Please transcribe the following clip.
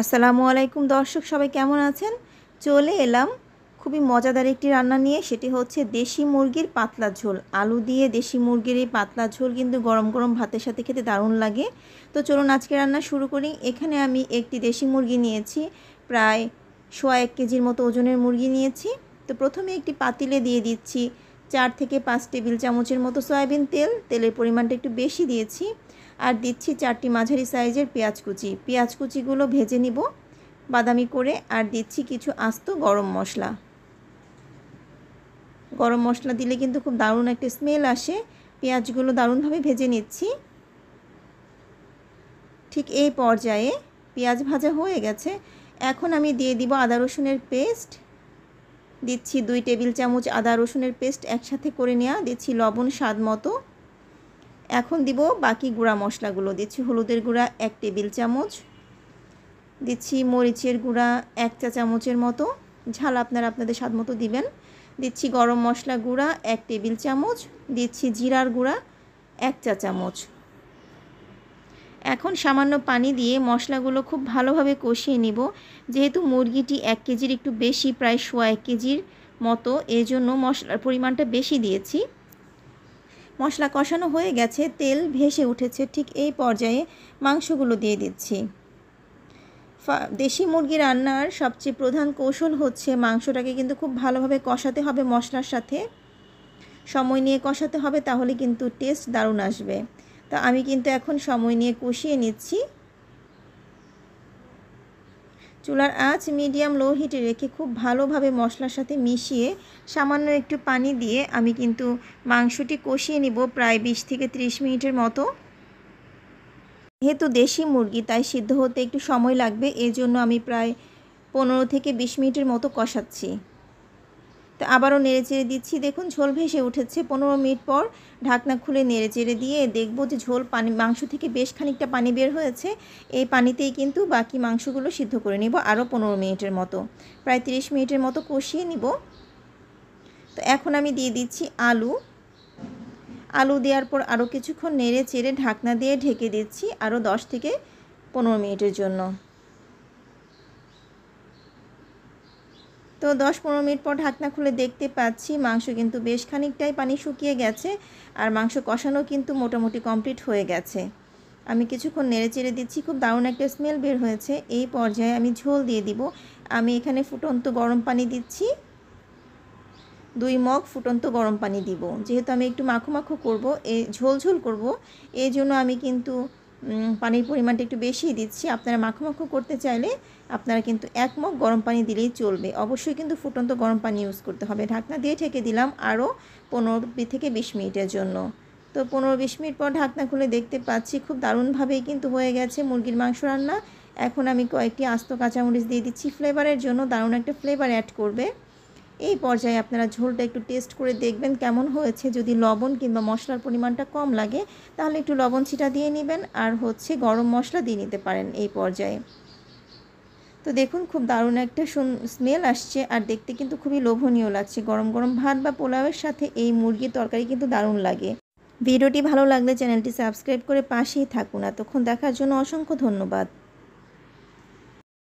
আসসালামু আলাইকুম দর্শক, সবাই কেমন আছেন? চলে এলাম খুবই মজাদার একটি রান্না নিয়ে। সেটি হচ্ছে দেশি মুরগির পাতলা ঝোল। আলু দিয়ে দেশি মুরগির এই পাতলা ঝোল কিন্তু গরম গরম ভাতের সাথে খেতে দারুণ লাগে। তো চলুন আজকে রান্না শুরু করি। এখানে আমি একটি দেশি মুরগি নিয়েছি, প্রায় 1.25 কেজির মতো ওজনের মুরগি নিয়েছি। তো প্রথমে একটি পাতিলে দিয়ে দিচ্ছি 4 থেকে 5 টেবিল চামচের মতো সয়াবিন তেল। তেলের পরিমাণটা একটু বেশি দিয়েছি। আর দিচ্ছি 4টি মাঝারি সাইজের পেঁয়াজ কুচি। পেঁয়াজ কুচিগুলো ভেজে নিব বাদামি করে। আর দিচ্ছি কিছু আস্ত গরম মশলা। গরম মশলা দিলে কিন্তু খুব দারুণ একটা স্মেল আসে। পেঁয়াজগুলো দারুণভাবে ভেজে নিচ্ছি। ঠিক এই পর্যায়ে পেঁয়াজ ভাজা হয়ে গেছে। এখন আমি দিয়ে দিব আদা রসুনের পেস্ট। দিচ্ছি 2 টেবিল চামচ আদা রসুনের পেস্ট একসাথে করে নেওয়া। দিচ্ছি লবণ স্বাদ মতো। এখন দিব বাকি গুঁড়া মশলাগুলো। দিচ্ছি হলুদের গুঁড়া 1 টেবিল চামচ, দিচ্ছি মরিচের গুঁড়া 1 চা চামচের মতো, ঝাল আপনাদের স্বাদ মতো দিবেন। দিচ্ছি গরম মশলা গুঁড়া 1 টেবিল চামচ, দিচ্ছি জিরার গুঁড়া 1 চা চামচ। এখন সামান্য পানি দিয়ে মশলাগুলো খুব ভালোভাবে কষিয়ে নিব। যেহেতু মুরগিটি 1 কেজির একটু বেশি, প্রায় 1.25 কেজির মতো, এই জন্য মশলার পরিমাণটা বেশি দিয়েছি। মশলা কষানো হয়ে গেছে, তেল ভেসে উঠেছে। ঠিক এই পর্যায়ে মাংসগুলো দিয়ে দিচ্ছি। দেশি মুরগি রান্নার সবচেয়ে প্রধান কৌশল হচ্ছে মাংসটাকে কিন্তু খুব ভালোভাবে কষাতে হবে মশলার সাথে। সময় নিয়ে কষাতে হবে, তাহলে কিন্তু টেস্ট দারুণ আসবে। তা আমি কিন্তু এখন সময় নিয়ে কষিয়ে নিচ্ছি। চুলার আঁচ মিডিয়াম লো হিটে রেখে খুব ভালোভাবে মশলার সাথে মিশিয়ে সামান্য একটু পানি দিয়ে আমি কিন্তু মাংসটি কষিয়ে নিব প্রায় 20 থেকে 30 মিনিটের মতো। যেহেতু দেশি মুরগি তাই সিদ্ধ হতে একটু সময় লাগবে, এই জন্য আমি প্রায় 15 থেকে 20 মিনিটের মতো কষাচ্ছি। তো আবারও নেড়েচেড়ে দিচ্ছি। দেখুন ঝোল ভেসে উঠেছে। 15 মিনিট পর ঢাকনা খুলে নেড়েচেড়ে দিয়ে দেখব যে মাংস থেকে বেশ খানিকটা পানি বের হয়েছে। এই পানিতেই কিন্তু বাকি মাংসগুলো সিদ্ধ করে নিব আরও 15 মিনিটের মতো। প্রায় 30 মিনিটের মতো কষিয়ে নিব। তো এখন আমি দিয়ে দিচ্ছি আলু দেওয়ার পর আরও কিছুক্ষণ নেড়ে চেড়ে ঢাকনা দিয়ে ঢেকে দিচ্ছি আরও 10 থেকে 15 মিনিটের জন্য। তো 10-15 মিনিট পর ঢাকনা খুলে দেখতে পাচ্ছি মাংস কিন্তু বেশ খানিকটাই পানি শুকিয়ে গেছে, আর মাংস কষানো কিন্তু মোটামুটি কমপ্লিট হয়ে গেছে। আমি কিছুক্ষণ নেড়ে চেড়ে দিচ্ছি, খুব দারুণ একটা স্মেল বের হয়েছে। এই পর্যায়ে আমি ঝোল দিয়ে দিব। আমি এখানে ফুটন্ত গরম পানি দিচ্ছি, 2 মগ ফুটন্ত গরম পানি দিব। যেহেতু আমি একটু মাখো মাখো করবো, ঝোল করব, এই জন্য আমি কিন্তু পানির পরিমাণটা একটু বেশিই দিচ্ছি। আপনারা মাখো মাখো করতে চাইলে আপনারা কিন্তু 1 মগ গরম পানি দিলেই চলবে। অবশ্যই কিন্তু ফুটন্ত গরম পানি ইউজ করতে হবে। ঢাকনা দিয়ে ঢেকে দিলাম আরও 15 থেকে 20 মিনিটের জন্য। তো 15-20 মিনিট পর ঢাকনা খুলে দেখতে পাচ্ছি খুব দারুণভাবেই কিন্তু হয়ে গেছে মুরগির মাংস রান্না। এখন আমি কয়েকটি আস্ত কাঁচামরিচ দিয়ে দিচ্ছি ফ্লেভারের জন্য, দারুণ একটা ফ্লেভার অ্যাড করবে। এই পর্যায়ে আপনারা ঝোলটা একটু টেস্ট করে দেখবেন কেমন হয়েছে। যদি লবণ কিংবা মশলার পরিমাণটা কম লাগে তাহলে একটু লবণ ছিটা দিয়ে নেবেন, আর হচ্ছে গরম মশলা দিয়ে নিতে পারেন এই পর্যায়ে। তো দেখুন খুব দারুণ একটা স্মেল আসছে, আর দেখতে কিন্তু খুবই লোভনীয় লাগছে। গরম গরম ভাত বা পোলাওয়ের সাথে এই মুরগির তরকারি কিন্তু দারুণ লাগে। ভিডিওটি ভালো লাগলে চ্যানেলটি সাবস্ক্রাইব করে পাশেই থাকুন। এতক্ষণ দেখার জন্য অসংখ্য ধন্যবাদ।